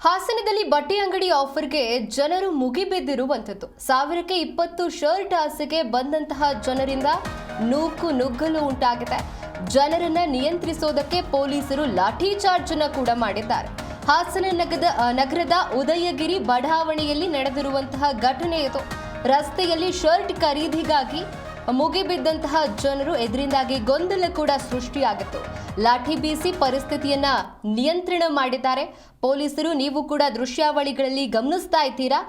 ಹಾಸನದಲ್ಲಿ ಬಟ್ಟೆ ಅಂಗಡಿ ಆಫರ್ಗೆ ಜನರು ಮುಗಿಬಿದ್ದಿರುವಂಥದ್ದು. 1000ಕ್ಕೆ 20 ಶರ್ಟ್ ಆಸೆಗೆ ಬಂದಂತಹ ಜನರಿಂದ ನೂಕು ನುಗ್ಗಲು ಉಂಟಾಗಿದೆ. ಜನರನ್ನ ನಿಯಂತ್ರಿಸೋದಕ್ಕೆ ಪೊಲೀಸರು ಲಾಠಿ ಚಾರ್ಜ್ ಅನ್ನು ಕೂಡ ಮಾಡಿದ್ದಾರೆ. ಹಾಸನ ನಗರದ ಉದಯಗಿರಿ ಬಡಾವಣೆಯಲ್ಲಿ ನಡೆದಿರುವಂತಹ ಘಟನೆ ಇದು. ರಸ್ತೆಯಲ್ಲಿ ಶರ್ಟ್ ಖರೀದಿಗಾಗಿ ಮುಗಿಬಿದ್ದಂತಹ ಜನರು ಎದುರಿಂದಾಗಿ ಗೊಂದಲ ಕೂಡ ಸೃಷ್ಟಿಯಾಗಿತ್ತು. ಲಾಠಿ ಬೀಸಿ ಪರಿಸ್ಥಿತಿಯನ್ನ ನಿಯಂತ್ರಣ ಮಾಡಿದ್ದಾರೆ ಪೊಲೀಸರು. ನೀವು ಕೂಡ ದೃಶ್ಯಾವಳಿಗಳಲ್ಲಿ ಗಮನಿಸ್ತಾ ಇದ್ದೀರಾ.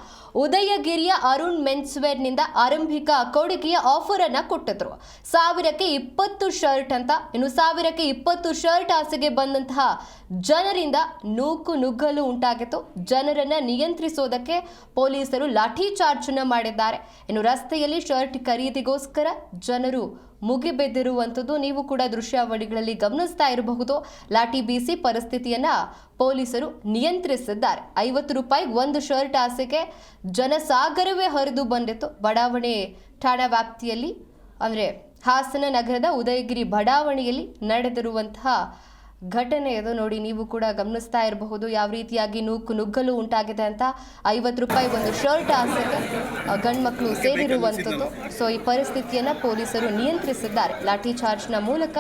ಉದಯಗಿರಿಯ ಅರುಣ್ ಮೆನ್ಸ್ವೇರ್ನಿಂದ ಆರಂಭಿಕ ಕೊಡುಗೆಯ ಆಫರ್ ಅನ್ನ ಕೊಟ್ಟಿದ್ರು. 1000ಕ್ಕೆ 20 ಶರ್ಟ್ ಅಂತ. ಇನ್ನು 1000ಕ್ಕೆ 20 ಶರ್ಟ್ ಆಸೆಗೆ ಬಂದಂತಹ ಜನರಿಂದ ನೂಕು ನುಗ್ಗಲು ಉಂಟಾಗಿತ್ತು. ಜನರನ್ನ ನಿಯಂತ್ರಿಸೋದಕ್ಕೆ ಪೊಲೀಸರು ಲಾಠಿ ಚಾರ್ಜ್ ಅನ್ನ ಮಾಡಿದ್ದಾರೆ. ಇನ್ನು ರಸ್ತೆಯಲ್ಲಿ ಶರ್ಟ್ ಖರೀದಿಗೋಸ್ಕರ ಜನರು ಮುಗಿಬಿದ್ದಿರುವಂಥದ್ದು ನೀವು ಕೂಡ ದೃಶ್ಯಾವಳಿಗಳಲ್ಲಿ ಗಮನಿಸ್ತಾ ಇರಬಹುದು. ಲಾಠಿ ಬೀಸಿ ಪರಿಸ್ಥಿತಿಯನ್ನ ಪೊಲೀಸರು ನಿಯಂತ್ರಿಸಿದ್ದಾರೆ. 50 ರೂಪಾಯಿ ಒಂದು ಶರ್ಟ್ ಆಸೆಗೆ ಜನಸಾಗರವೇ ಹರಿದು ಬಂದಿತ್ತು. ಬಡಾವಣೆ ಠಾಣಾ ವ್ಯಾಪ್ತಿಯಲ್ಲಿ ಅಂದರೆ ಹಾಸನ ನಗರದ ಉದಯಗಿರಿ ಬಡಾವಣೆಯಲ್ಲಿ ನಡೆದಿರುವಂತಹ ಘಟನೆ ಇದು. ನೋಡಿ, ನೀವು ಕೂಡ ಗಮನಿಸ್ತಾ ಇರಬಹುದು ಯಾವ ರೀತಿಯಾಗಿ ನೂಕು ನುಗ್ಗಲು ಉಂಟಾಗಿದೆ ಅಂತ. 50 ರೂಪಾಯಿ ಒಂದು ಶರ್ಟ್ ಆಸೆಗೆ ಗಂಡು ಮಕ್ಕಳು ಸೇರಿರುವಂಥದ್ದು. ಸೊ ಈ ಪರಿಸ್ಥಿತಿಯನ್ನು ಪೊಲೀಸರು ನಿಯಂತ್ರಿಸಿದ್ದಾರೆ. ಲಾಠಿ ಚಾರ್ಜ್ನ ಮೂಲಕ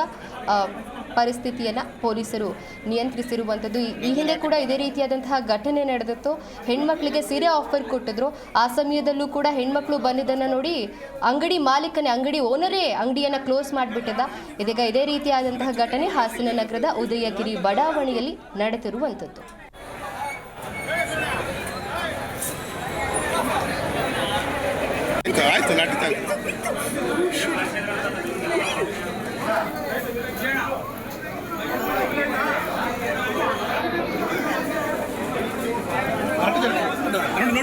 ಪರಿಸ್ಥಿತಿಯನ್ನು ಪೊಲೀಸರು ನಿಯಂತ್ರಿಸಿರುವಂಥದ್ದು. ಈ ಹಿಂದೆ ಕೂಡ ಇದೇ ರೀತಿಯಾದಂತಹ ಘಟನೆ ನಡೆದಿತ್ತು. ಹೆಣ್ಮಕ್ಳಿಗೆ ಸೀರೆ ಆಫರ್ ಕೊಟ್ಟಿದ್ರು. ಆ ಸಮಯದಲ್ಲೂ ಕೂಡ ಹೆಣ್ಮಕ್ಳು ಬಂದಿದ್ದನ್ನು ನೋಡಿ ಅಂಗಡಿ ಮಾಲೀಕನೇ, ಅಂಗಡಿ ಓನರೇ ಅಂಗಡಿಯನ್ನು ಕ್ಲೋಸ್ ಮಾಡಿಬಿಟ್ಟಿದ್ದ. ಇದೀಗ ಇದೇ ರೀತಿಯಾದಂತಹ ಘಟನೆ ಹಾಸನ ನಗರದ ಉದಯಗಿರಿ ಬಡಾವಣೆಯಲ್ಲಿ ನಡೆದಿರುವಂಥದ್ದು.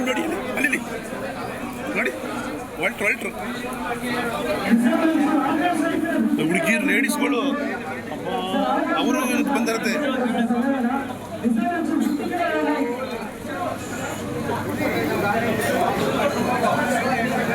ನೋಡಿ ಅಲ್ಲಿ ನೋಡಿ ಒಲ್ಟ್ರು ಹುಡುಗಿರು ಲೇಡೀಸ್ಗಳು ಅವರು ಬಂದಿರುತ್ತೆ.